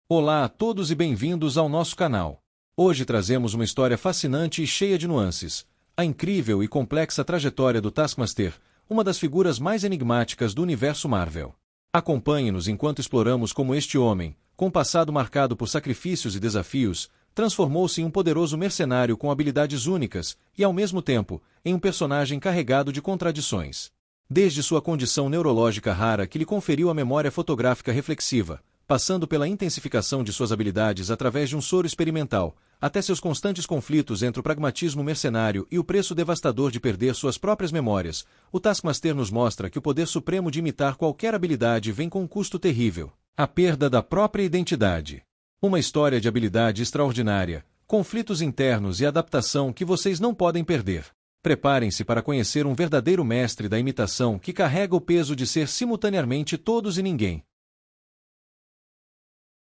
Olá a todos e bem-vindos ao nosso canal. Hoje trazemos uma história fascinante e cheia de nuances, a incrível e complexa trajetória do Taskmaster, uma das figuras mais enigmáticas do universo Marvel. Acompanhe-nos enquanto exploramos como este homem, com um passado marcado por sacrifícios e desafios, transformou-se em um poderoso mercenário com habilidades únicas e, ao mesmo tempo, em um personagem carregado de contradições. Desde sua condição neurológica rara que lhe conferiu a memória fotográfica reflexiva, passando pela intensificação de suas habilidades através de um soro experimental, até seus constantes conflitos entre o pragmatismo mercenário e o preço devastador de perder suas próprias memórias, o Taskmaster nos mostra que o poder supremo de imitar qualquer habilidade vem com um custo terrível: a perda da própria identidade. Uma história de habilidade extraordinária, conflitos internos e adaptação que vocês não podem perder. Preparem-se para conhecer um verdadeiro mestre da imitação que carrega o peso de ser simultaneamente todos e ninguém.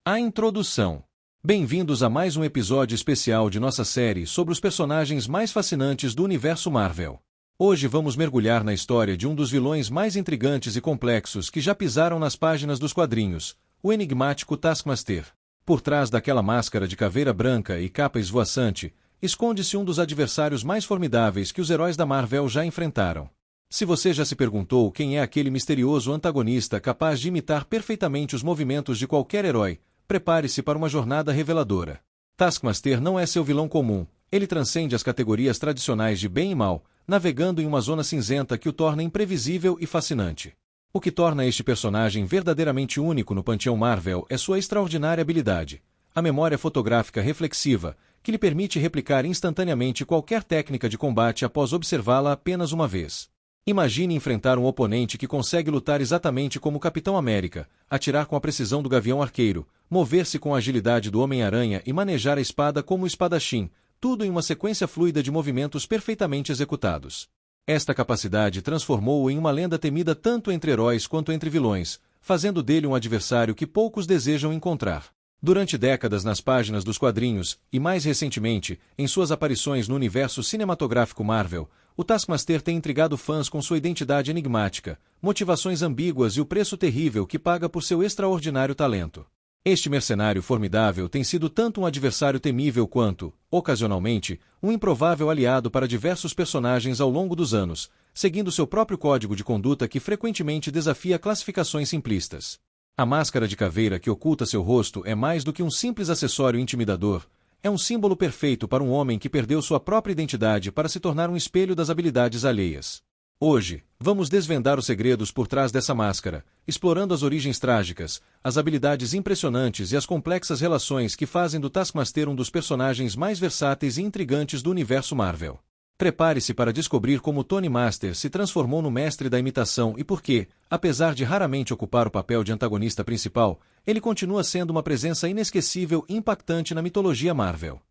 A introdução. Bem-vindos a mais um episódio especial de nossa série sobre os personagens mais fascinantes do universo Marvel. Hoje vamos mergulhar na história de um dos vilões mais intrigantes e complexos que já pisaram nas páginas dos quadrinhos, o enigmático Taskmaster. Por trás daquela máscara de caveira branca e capa esvoaçante, esconde-se um dos adversários mais formidáveis que os heróis da Marvel já enfrentaram. Se você já se perguntou quem é aquele misterioso antagonista capaz de imitar perfeitamente os movimentos de qualquer herói, prepare-se para uma jornada reveladora. Taskmaster não é seu vilão comum, ele transcende as categorias tradicionais de bem e mal, navegando em uma zona cinzenta que o torna imprevisível e fascinante. O que torna este personagem verdadeiramente único no panteão Marvel é sua extraordinária habilidade, a memória fotográfica reflexiva, que lhe permite replicar instantaneamente qualquer técnica de combate após observá-la apenas uma vez. Imagine enfrentar um oponente que consegue lutar exatamente como o Capitão América, atirar com a precisão do Gavião Arqueiro, mover-se com a agilidade do Homem-Aranha e manejar a espada como o espadachim, tudo em uma sequência fluida de movimentos perfeitamente executados. Esta capacidade transformou-o em uma lenda temida tanto entre heróis quanto entre vilões, fazendo dele um adversário que poucos desejam encontrar. Durante décadas nas páginas dos quadrinhos, e mais recentemente, em suas aparições no universo cinematográfico Marvel, o Taskmaster tem intrigado fãs com sua identidade enigmática, motivações ambíguas e o preço terrível que paga por seu extraordinário talento. Este mercenário formidável tem sido tanto um adversário temível quanto, ocasionalmente, um improvável aliado para diversos personagens ao longo dos anos, seguindo seu próprio código de conduta que frequentemente desafia classificações simplistas. A máscara de caveira que oculta seu rosto é mais do que um simples acessório intimidador, é um símbolo perfeito para um homem que perdeu sua própria identidade para se tornar um espelho das habilidades alheias. Hoje, vamos desvendar os segredos por trás dessa máscara, explorando as origens trágicas, as habilidades impressionantes e as complexas relações que fazem do Taskmaster um dos personagens mais versáteis e intrigantes do universo Marvel. Prepare-se para descobrir como Tony Master se transformou no mestre da imitação e por que, apesar de raramente ocupar o papel de antagonista principal, ele continua sendo uma presença inesquecível e impactante na mitologia Marvel.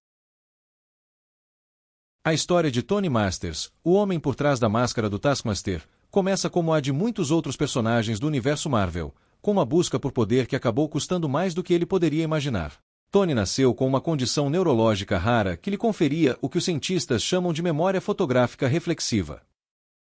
A história de Tony Masters, o homem por trás da máscara do Taskmaster, começa como a de muitos outros personagens do universo Marvel, com uma busca por poder que acabou custando mais do que ele poderia imaginar. Tony nasceu com uma condição neurológica rara que lhe conferia o que os cientistas chamam de memória fotográfica reflexiva.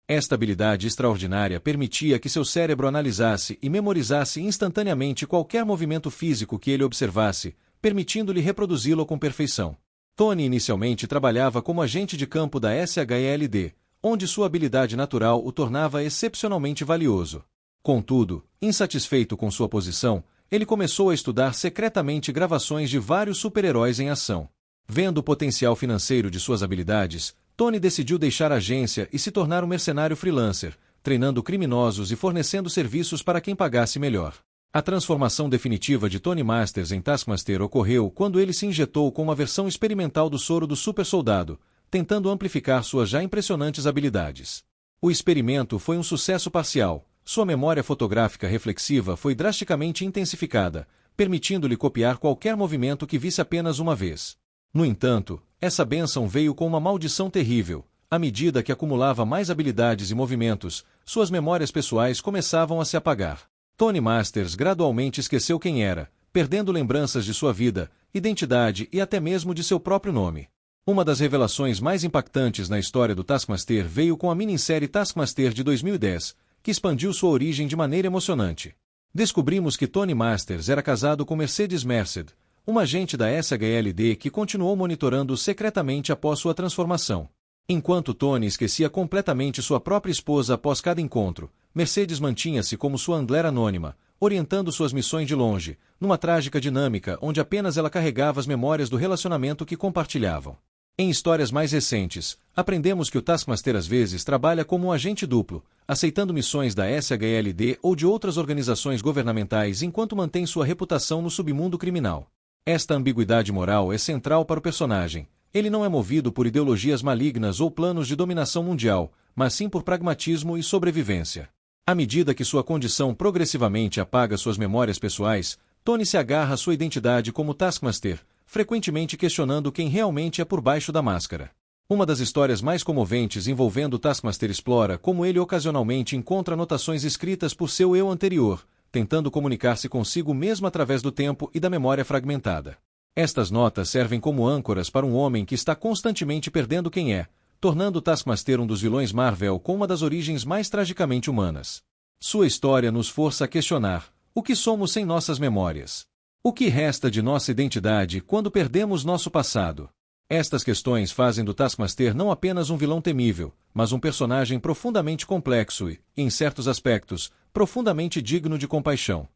Esta habilidade extraordinária permitia que seu cérebro analisasse e memorizasse instantaneamente qualquer movimento físico que ele observasse, permitindo-lhe reproduzi-lo com perfeição. Tony inicialmente trabalhava como agente de campo da SHLD, onde sua habilidade natural o tornava excepcionalmente valioso. Contudo, insatisfeito com sua posição, ele começou a estudar secretamente gravações de vários super-heróis em ação. Vendo o potencial financeiro de suas habilidades, Tony decidiu deixar a agência e se tornar um mercenário freelancer, treinando criminosos e fornecendo serviços para quem pagasse melhor. A transformação definitiva de Tony Masters em Taskmaster ocorreu quando ele se injetou com uma versão experimental do soro do super-soldado, tentando amplificar suas já impressionantes habilidades. O experimento foi um sucesso parcial. Sua memória fotográfica reflexiva foi drasticamente intensificada, permitindo-lhe copiar qualquer movimento que visse apenas uma vez. No entanto, essa bênção veio com uma maldição terrível. À medida que acumulava mais habilidades e movimentos, suas memórias pessoais começavam a se apagar. Tony Masters gradualmente esqueceu quem era, perdendo lembranças de sua vida, identidade e até mesmo de seu próprio nome. Uma das revelações mais impactantes na história do Taskmaster veio com a minissérie Taskmaster de 2010, que expandiu sua origem de maneira emocionante. Descobrimos que Tony Masters era casado com Mercedes Merced, uma agente da SHLD que continuou monitorando secretamente após sua transformação. Enquanto Tony esquecia completamente sua própria esposa após cada encontro, Mercedes mantinha-se como sua handler anônima, orientando suas missões de longe, numa trágica dinâmica onde apenas ela carregava as memórias do relacionamento que compartilhavam. Em histórias mais recentes, aprendemos que o Taskmaster às vezes trabalha como um agente duplo, aceitando missões da SHLD ou de outras organizações governamentais enquanto mantém sua reputação no submundo criminal. Esta ambiguidade moral é central para o personagem. Ele não é movido por ideologias malignas ou planos de dominação mundial, mas sim por pragmatismo e sobrevivência. À medida que sua condição progressivamente apaga suas memórias pessoais, Tony se agarra à sua identidade como Taskmaster, frequentemente questionando quem realmente é por baixo da máscara. Uma das histórias mais comoventes envolvendo o Taskmaster explora como ele ocasionalmente encontra anotações escritas por seu eu anterior, tentando comunicar-se consigo mesmo através do tempo e da memória fragmentada. Estas notas servem como âncoras para um homem que está constantemente perdendo quem é, tornando o Taskmaster um dos vilões Marvel com uma das origens mais tragicamente humanas. Sua história nos força a questionar: o que somos sem nossas memórias? O que resta de nossa identidade quando perdemos nosso passado? Estas questões fazem do Taskmaster não apenas um vilão temível, mas um personagem profundamente complexo e, em certos aspectos, profundamente digno de compaixão.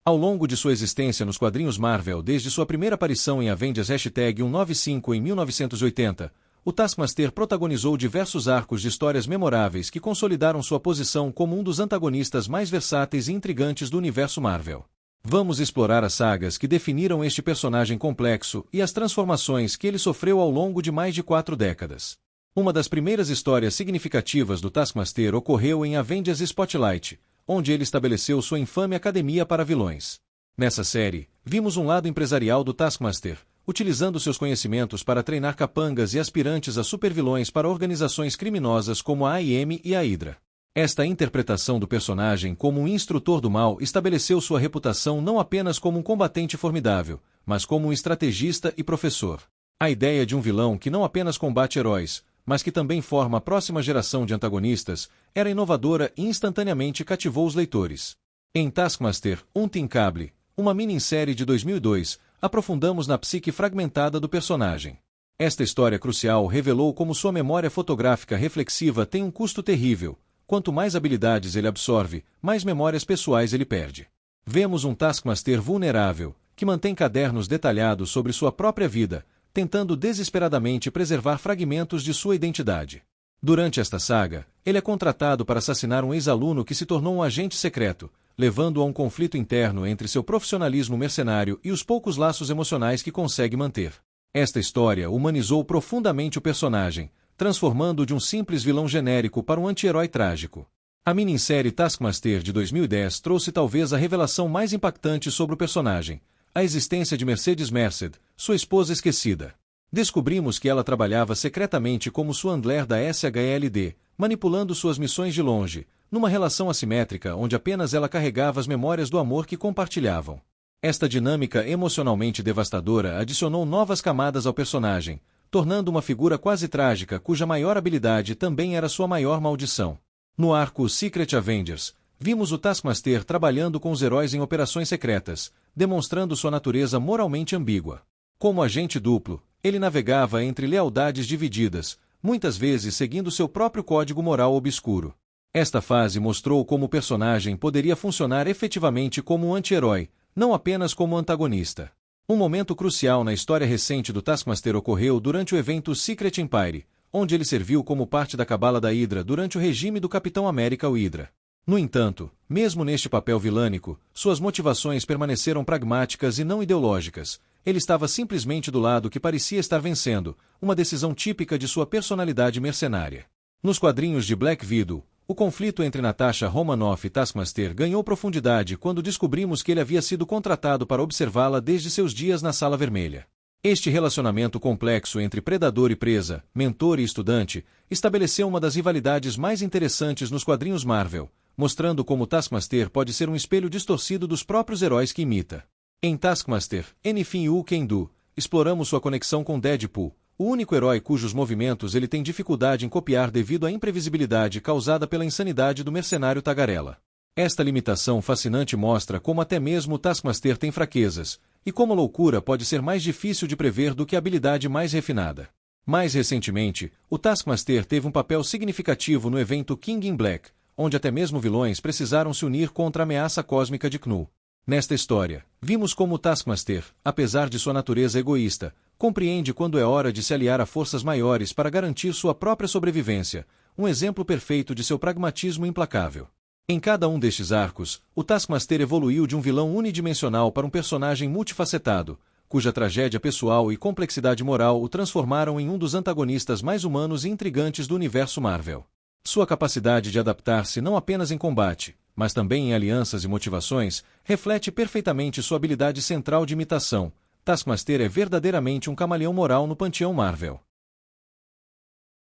Ao longo de sua existência nos quadrinhos Marvel desde sua primeira aparição em Avengers #195 em 1980, o Taskmaster protagonizou diversos arcos de histórias memoráveis que consolidaram sua posição como um dos antagonistas mais versáteis e intrigantes do universo Marvel. Vamos explorar as sagas que definiram este personagem complexo e as transformações que ele sofreu ao longo de mais de 4 décadas. Uma das primeiras histórias significativas do Taskmaster ocorreu em Avengers Spotlight, onde ele estabeleceu sua infame academia para vilões. Nessa série, vimos um lado empresarial do Taskmaster, utilizando seus conhecimentos para treinar capangas e aspirantes a supervilões para organizações criminosas como a AIM e a Hydra. Esta interpretação do personagem como um instrutor do mal estabeleceu sua reputação não apenas como um combatente formidável, mas como um estrategista e professor. A ideia de um vilão que não apenas combate heróis, mas que também forma a próxima geração de antagonistas, era inovadora e instantaneamente cativou os leitores. Em Taskmaster, Untinkable, uma minissérie de 2002, aprofundamos na psique fragmentada do personagem. Esta história crucial revelou como sua memória fotográfica reflexiva tem um custo terrível. Quanto mais habilidades ele absorve, mais memórias pessoais ele perde. Vemos um Taskmaster vulnerável, que mantém cadernos detalhados sobre sua própria vida, tentando desesperadamente preservar fragmentos de sua identidade. Durante esta saga, ele é contratado para assassinar um ex-aluno que se tornou um agente secreto, levando a um conflito interno entre seu profissionalismo mercenário e os poucos laços emocionais que consegue manter. Esta história humanizou profundamente o personagem, transformando-o de um simples vilão genérico para um anti-herói trágico. A minissérie Taskmaster de 2010 trouxe talvez a revelação mais impactante sobre o personagem: a existência de Mercedes Merced, sua esposa esquecida. Descobrimos que ela trabalhava secretamente como sua handler da SHLD, manipulando suas missões de longe, numa relação assimétrica onde apenas ela carregava as memórias do amor que compartilhavam. Esta dinâmica emocionalmente devastadora adicionou novas camadas ao personagem, tornando uma figura quase trágica cuja maior habilidade também era sua maior maldição. No arco Secret Avengers, vimos o Taskmaster trabalhando com os heróis em operações secretas, demonstrando sua natureza moralmente ambígua. Como agente duplo, ele navegava entre lealdades divididas, muitas vezes seguindo seu próprio código moral obscuro. Esta fase mostrou como o personagem poderia funcionar efetivamente como um anti-herói, não apenas como antagonista. Um momento crucial na história recente do Taskmaster ocorreu durante o evento Secret Empire, onde ele serviu como parte da cabala da Hydra durante o regime do Capitão América o Hydra. No entanto, mesmo neste papel vilânico, suas motivações permaneceram pragmáticas e não ideológicas. Ele estava simplesmente do lado que parecia estar vencendo, uma decisão típica de sua personalidade mercenária. Nos quadrinhos de Black Widow, o conflito entre Natasha Romanoff e Taskmaster ganhou profundidade quando descobrimos que ele havia sido contratado para observá-la desde seus dias na Sala Vermelha. Este relacionamento complexo entre predador e presa, mentor e estudante, estabeleceu uma das rivalidades mais interessantes nos quadrinhos Marvel, mostrando como Taskmaster pode ser um espelho distorcido dos próprios heróis que imita. Em Taskmaster, Anything You Can Do, exploramos sua conexão com Deadpool, o único herói cujos movimentos ele tem dificuldade em copiar devido à imprevisibilidade causada pela insanidade do mercenário tagarela. Esta limitação fascinante mostra como até mesmo o Taskmaster tem fraquezas, e como a loucura pode ser mais difícil de prever do que a habilidade mais refinada. Mais recentemente, o Taskmaster teve um papel significativo no evento King in Black, onde até mesmo vilões precisaram se unir contra a ameaça cósmica de Knull. Nesta história, vimos como o Taskmaster, apesar de sua natureza egoísta, compreende quando é hora de se aliar a forças maiores para garantir sua própria sobrevivência, um exemplo perfeito de seu pragmatismo implacável. Em cada um destes arcos, o Taskmaster evoluiu de um vilão unidimensional para um personagem multifacetado, cuja tragédia pessoal e complexidade moral o transformaram em um dos antagonistas mais humanos e intrigantes do universo Marvel. Sua capacidade de adaptar-se não apenas em combate, mas também em alianças e motivações, reflete perfeitamente sua habilidade central de imitação. Taskmaster é verdadeiramente um camaleão moral no panteão Marvel.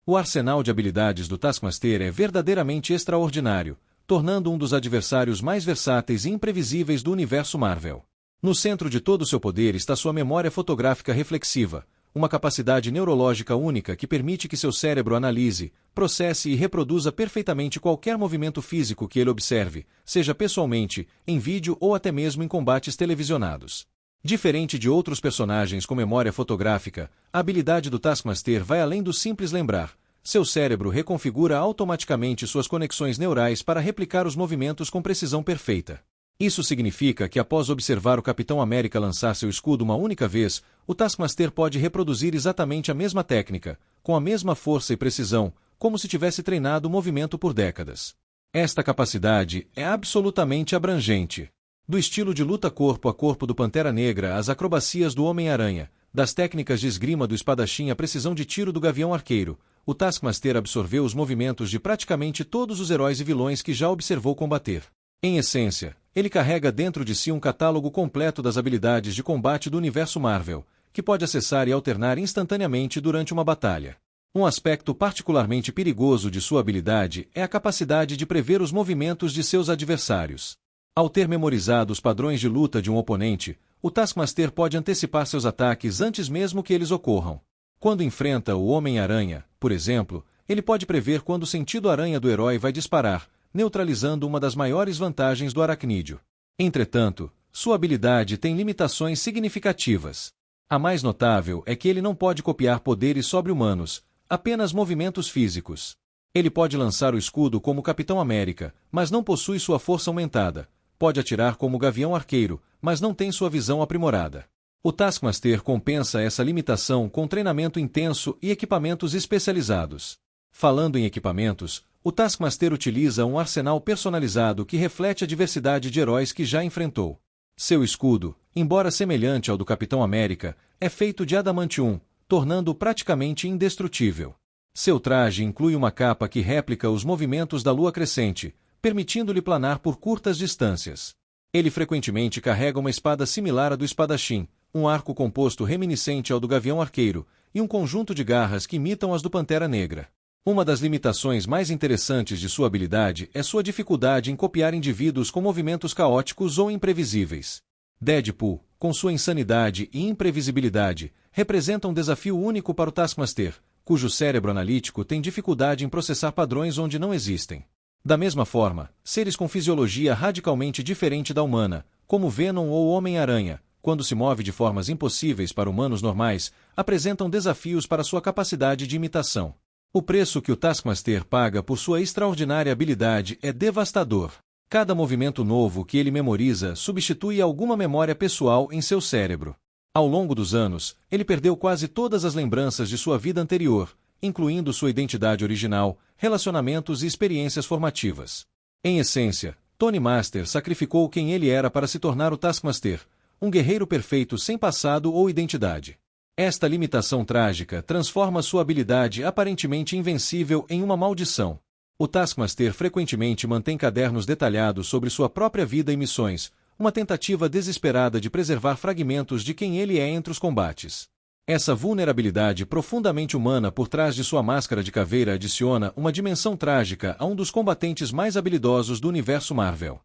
O arsenal de habilidades do Taskmaster é verdadeiramente extraordinário, tornando um dos adversários mais versáteis e imprevisíveis do universo Marvel. No centro de todo o seu poder está sua memória fotográfica reflexiva, uma capacidade neurológica única que permite que seu cérebro analise, processe e reproduza perfeitamente qualquer movimento físico que ele observe, seja pessoalmente, em vídeo ou até mesmo em combates televisionados. Diferente de outros personagens com memória fotográfica, a habilidade do Taskmaster vai além do simples lembrar. Seu cérebro reconfigura automaticamente suas conexões neurais para replicar os movimentos com precisão perfeita. Isso significa que após observar o Capitão América lançar seu escudo uma única vez, o Taskmaster pode reproduzir exatamente a mesma técnica, com a mesma força e precisão, como se tivesse treinado o movimento por décadas. Esta capacidade é absolutamente abrangente. Do estilo de luta corpo a corpo do Pantera Negra às acrobacias do Homem-Aranha, das técnicas de esgrima do espadachim à precisão de tiro do Gavião Arqueiro, o Taskmaster absorveu os movimentos de praticamente todos os heróis e vilões que já observou combater. Em essência, ele carrega dentro de si um catálogo completo das habilidades de combate do universo Marvel, que pode acessar e alternar instantaneamente durante uma batalha. Um aspecto particularmente perigoso de sua habilidade é a capacidade de prever os movimentos de seus adversários. Ao ter memorizado os padrões de luta de um oponente, o Taskmaster pode antecipar seus ataques antes mesmo que eles ocorram. Quando enfrenta o Homem-Aranha, por exemplo, ele pode prever quando o sentido aranha do herói vai disparar, neutralizando uma das maiores vantagens do aracnídeo. Entretanto, sua habilidade tem limitações significativas. A mais notável é que ele não pode copiar poderes sobre-humanos, apenas movimentos físicos. Ele pode lançar o escudo como Capitão América, mas não possui sua força aumentada. Pode atirar como Gavião Arqueiro, mas não tem sua visão aprimorada. O Taskmaster compensa essa limitação com treinamento intenso e equipamentos especializados. Falando em equipamentos, o Taskmaster utiliza um arsenal personalizado que reflete a diversidade de heróis que já enfrentou. Seu escudo, embora semelhante ao do Capitão América, é feito de adamantium, tornando-o praticamente indestrutível. Seu traje inclui uma capa que réplica os movimentos da lua crescente, permitindo-lhe planar por curtas distâncias. Ele frequentemente carrega uma espada similar à do espadachim, um arco composto reminiscente ao do Gavião Arqueiro, e um conjunto de garras que imitam as do Pantera Negra. Uma das limitações mais interessantes de sua habilidade é sua dificuldade em copiar indivíduos com movimentos caóticos ou imprevisíveis. Deadpool, com sua insanidade e imprevisibilidade, representa um desafio único para o Taskmaster, cujo cérebro analítico tem dificuldade em processar padrões onde não existem. Da mesma forma, seres com fisiologia radicalmente diferente da humana, como Venom ou Homem-Aranha, quando se move de formas impossíveis para humanos normais, apresentam desafios para sua capacidade de imitação. O preço que o Taskmaster paga por sua extraordinária habilidade é devastador. Cada movimento novo que ele memoriza substitui alguma memória pessoal em seu cérebro. Ao longo dos anos, ele perdeu quase todas as lembranças de sua vida anterior, incluindo sua identidade original, relacionamentos e experiências formativas. Em essência, Tony Master sacrificou quem ele era para se tornar o Taskmaster, um guerreiro perfeito sem passado ou identidade. Esta limitação trágica transforma sua habilidade aparentemente invencível em uma maldição. O Taskmaster frequentemente mantém cadernos detalhados sobre sua própria vida e missões, uma tentativa desesperada de preservar fragmentos de quem ele é entre os combates. Essa vulnerabilidade profundamente humana por trás de sua máscara de caveira adiciona uma dimensão trágica a um dos combatentes mais habilidosos do universo Marvel.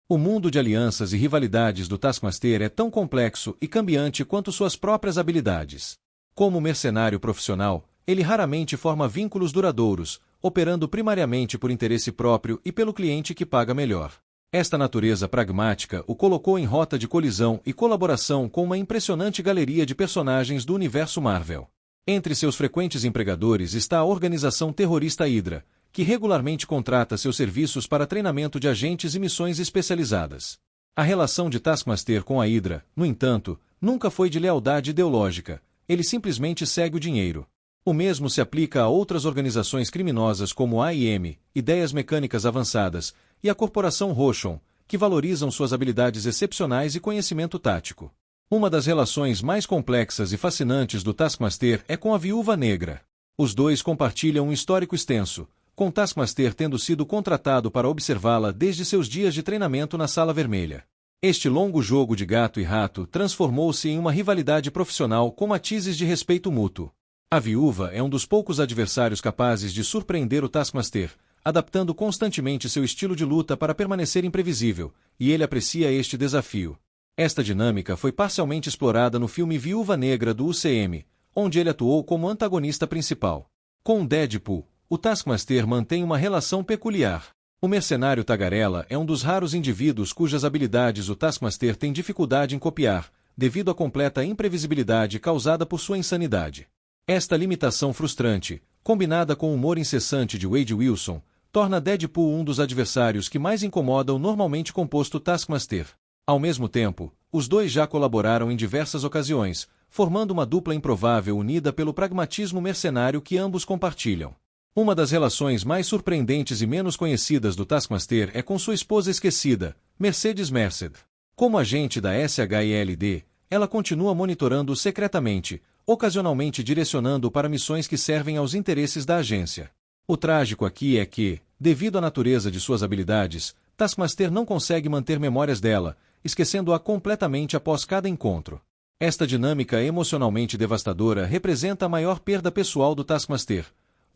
O mundo de alianças e rivalidades do Taskmaster é tão complexo e cambiante quanto suas próprias habilidades. Como mercenário profissional, ele raramente forma vínculos duradouros, operando primariamente por interesse próprio e pelo cliente que paga melhor. Esta natureza pragmática o colocou em rota de colisão e colaboração com uma impressionante galeria de personagens do universo Marvel. Entre seus frequentes empregadores está a organização terrorista Hydra, que regularmente contrata seus serviços para treinamento de agentes e missões especializadas. A relação de Taskmaster com a Hydra, no entanto, nunca foi de lealdade ideológica, ele simplesmente segue o dinheiro. O mesmo se aplica a outras organizações criminosas como a AIM, Ideias Mecânicas Avançadas, e a Corporação Rochon, que valorizam suas habilidades excepcionais e conhecimento tático. Uma das relações mais complexas e fascinantes do Taskmaster é com a Viúva Negra. Os dois compartilham um histórico extenso, com Taskmaster tendo sido contratado para observá-la desde seus dias de treinamento na Sala Vermelha. Este longo jogo de gato e rato transformou-se em uma rivalidade profissional com matizes de respeito mútuo. A viúva é um dos poucos adversários capazes de surpreender o Taskmaster, adaptando constantemente seu estilo de luta para permanecer imprevisível, e ele aprecia este desafio. Esta dinâmica foi parcialmente explorada no filme Viúva Negra do UCM, onde ele atuou como antagonista principal. Com Deadpool, o Taskmaster mantém uma relação peculiar. O mercenário tagarela é um dos raros indivíduos cujas habilidades o Taskmaster tem dificuldade em copiar, devido à completa imprevisibilidade causada por sua insanidade. Esta limitação frustrante, combinada com o humor incessante de Wade Wilson, torna Deadpool um dos adversários que mais incomoda o normalmente composto Taskmaster. Ao mesmo tempo, os dois já colaboraram em diversas ocasiões, formando uma dupla improvável unida pelo pragmatismo mercenário que ambos compartilham. Uma das relações mais surpreendentes e menos conhecidas do Taskmaster é com sua esposa esquecida, Mercedes Merced. Como agente da SHIELD, ela continua monitorando-o secretamente, ocasionalmente direcionando-o para missões que servem aos interesses da agência. O trágico aqui é que, devido à natureza de suas habilidades, Taskmaster não consegue manter memórias dela, esquecendo-a completamente após cada encontro. Esta dinâmica emocionalmente devastadora representa a maior perda pessoal do Taskmaster,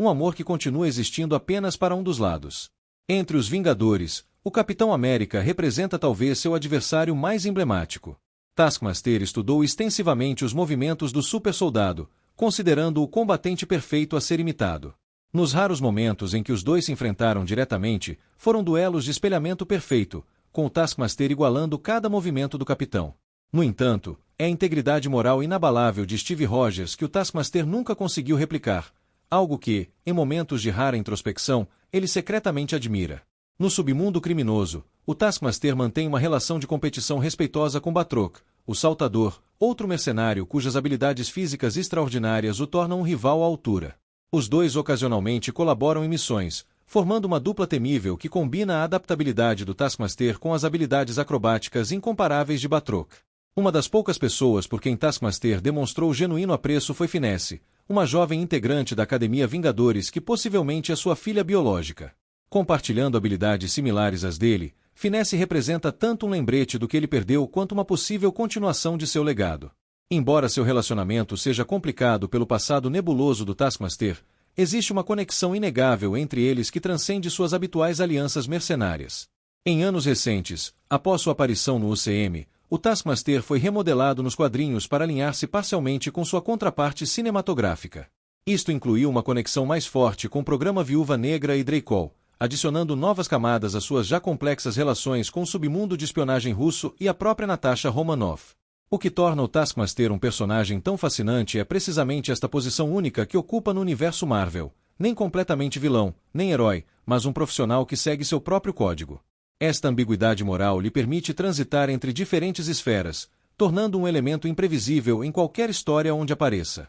um amor que continua existindo apenas para um dos lados. Entre os Vingadores, o Capitão América representa talvez seu adversário mais emblemático. Taskmaster estudou extensivamente os movimentos do super-soldado, considerando-o combatente perfeito a ser imitado. Nos raros momentos em que os dois se enfrentaram diretamente, foram duelos de espelhamento perfeito, com o Taskmaster igualando cada movimento do capitão. No entanto, é a integridade moral inabalável de Steve Rogers que o Taskmaster nunca conseguiu replicar, algo que, em momentos de rara introspecção, ele secretamente admira. No submundo criminoso, o Taskmaster mantém uma relação de competição respeitosa com Batroc, o Saltador, outro mercenário cujas habilidades físicas extraordinárias o tornam um rival à altura. Os dois ocasionalmente colaboram em missões, formando uma dupla temível que combina a adaptabilidade do Taskmaster com as habilidades acrobáticas incomparáveis de Batroc. Uma das poucas pessoas por quem Taskmaster demonstrou genuíno apreço foi Finesse, uma jovem integrante da Academia Vingadores que possivelmente é sua filha biológica. Compartilhando habilidades similares às dele, Finesse representa tanto um lembrete do que ele perdeu quanto uma possível continuação de seu legado. Embora seu relacionamento seja complicado pelo passado nebuloso do Taskmaster, existe uma conexão inegável entre eles que transcende suas habituais alianças mercenárias. Em anos recentes, após sua aparição no UCM, o Taskmaster foi remodelado nos quadrinhos para alinhar-se parcialmente com sua contraparte cinematográfica. Isto incluiu uma conexão mais forte com o programa Viúva Negra e Dreykov, adicionando novas camadas às suas já complexas relações com o submundo de espionagem russo e a própria Natasha Romanoff. O que torna o Taskmaster um personagem tão fascinante é precisamente esta posição única que ocupa no universo Marvel, nem completamente vilão, nem herói, mas um profissional que segue seu próprio código. Esta ambiguidade moral lhe permite transitar entre diferentes esferas, tornando um elemento imprevisível em qualquer história onde apareça.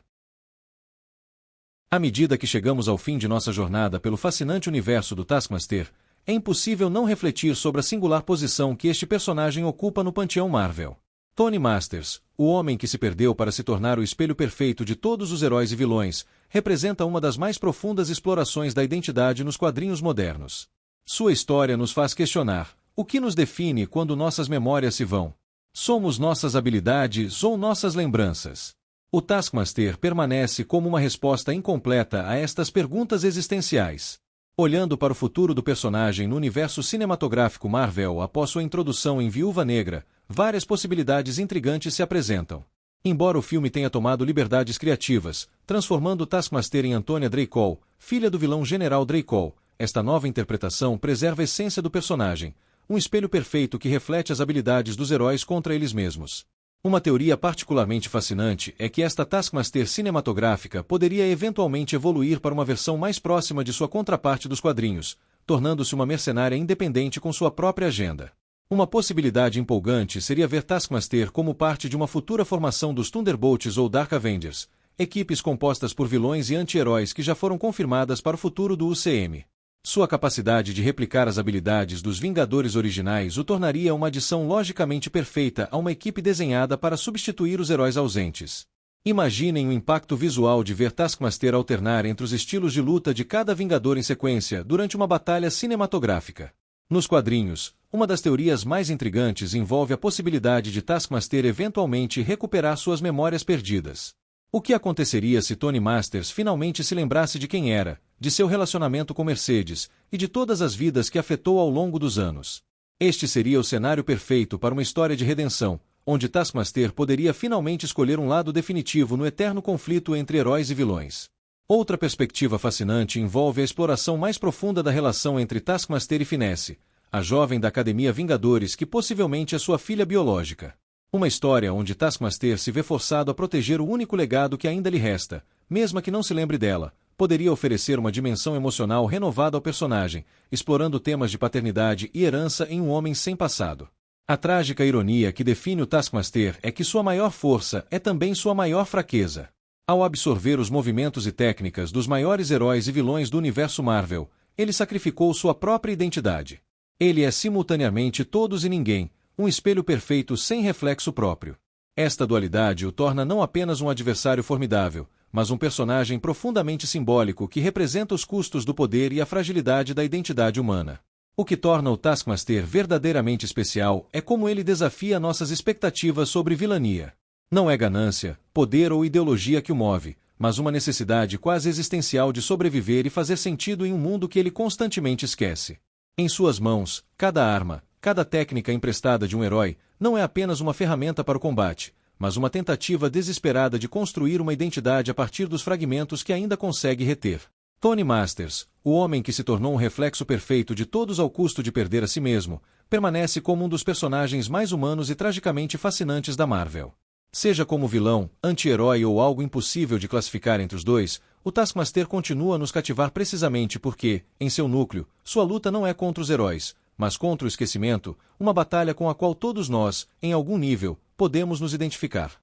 À medida que chegamos ao fim de nossa jornada pelo fascinante universo do Taskmaster, é impossível não refletir sobre a singular posição que este personagem ocupa no panteão Marvel. Tony Masters, o homem que se perdeu para se tornar o espelho perfeito de todos os heróis e vilões, representa uma das mais profundas explorações da identidade nos quadrinhos modernos. Sua história nos faz questionar: o que nos define quando nossas memórias se vão? Somos nossas habilidades ou nossas lembranças? O Taskmaster permanece como uma resposta incompleta a estas perguntas existenciais. Olhando para o futuro do personagem no universo cinematográfico Marvel após sua introdução em Viúva Negra, várias possibilidades intrigantes se apresentam. Embora o filme tenha tomado liberdades criativas, transformando Taskmaster em Antonia Dreykov, filha do vilão General Dreykov, esta nova interpretação preserva a essência do personagem, um espelho perfeito que reflete as habilidades dos heróis contra eles mesmos. Uma teoria particularmente fascinante é que esta Taskmaster cinematográfica poderia eventualmente evoluir para uma versão mais próxima de sua contraparte dos quadrinhos, tornando-se uma mercenária independente com sua própria agenda. Uma possibilidade empolgante seria ver Taskmaster como parte de uma futura formação dos Thunderbolts ou Dark Avengers, equipes compostas por vilões e anti-heróis que já foram confirmadas para o futuro do UCM. Sua capacidade de replicar as habilidades dos Vingadores originais o tornaria uma adição logicamente perfeita a uma equipe desenhada para substituir os heróis ausentes. Imaginem o impacto visual de ver Taskmaster alternar entre os estilos de luta de cada Vingador em sequência durante uma batalha cinematográfica. Nos quadrinhos, uma das teorias mais intrigantes envolve a possibilidade de Taskmaster eventualmente recuperar suas memórias perdidas. O que aconteceria se Tony Masters finalmente se lembrasse de quem era, de seu relacionamento com Mercedes e de todas as vidas que afetou ao longo dos anos? Este seria o cenário perfeito para uma história de redenção, onde Taskmaster poderia finalmente escolher um lado definitivo no eterno conflito entre heróis e vilões. Outra perspectiva fascinante envolve a exploração mais profunda da relação entre Taskmaster e Finesse, a jovem da Academia Vingadores que possivelmente é sua filha biológica. Uma história onde Taskmaster se vê forçado a proteger o único legado que ainda lhe resta, mesmo que não se lembre dela, poderia oferecer uma dimensão emocional renovada ao personagem, explorando temas de paternidade e herança em um homem sem passado. A trágica ironia que define o Taskmaster é que sua maior força é também sua maior fraqueza. Ao absorver os movimentos e técnicas dos maiores heróis e vilões do universo Marvel, ele sacrificou sua própria identidade. Ele é simultaneamente todos e ninguém, um espelho perfeito sem reflexo próprio. Esta dualidade o torna não apenas um adversário formidável, mas um personagem profundamente simbólico que representa os custos do poder e a fragilidade da identidade humana. O que torna o Taskmaster verdadeiramente especial é como ele desafia nossas expectativas sobre vilania. Não é ganância, poder ou ideologia que o move, mas uma necessidade quase existencial de sobreviver e fazer sentido em um mundo que ele constantemente esquece. Em suas mãos, cada arma, cada técnica emprestada de um herói, não é apenas uma ferramenta para o combate, mas uma tentativa desesperada de construir uma identidade a partir dos fragmentos que ainda consegue reter. Tony Masters, o homem que se tornou um reflexo perfeito de todos ao custo de perder a si mesmo, permanece como um dos personagens mais humanos e tragicamente fascinantes da Marvel. Seja como vilão, anti-herói ou algo impossível de classificar entre os dois, o Taskmaster continua a nos cativar precisamente porque, em seu núcleo, sua luta não é contra os heróis, mas contra o esquecimento, uma batalha com a qual todos nós, em algum nível, podemos nos identificar.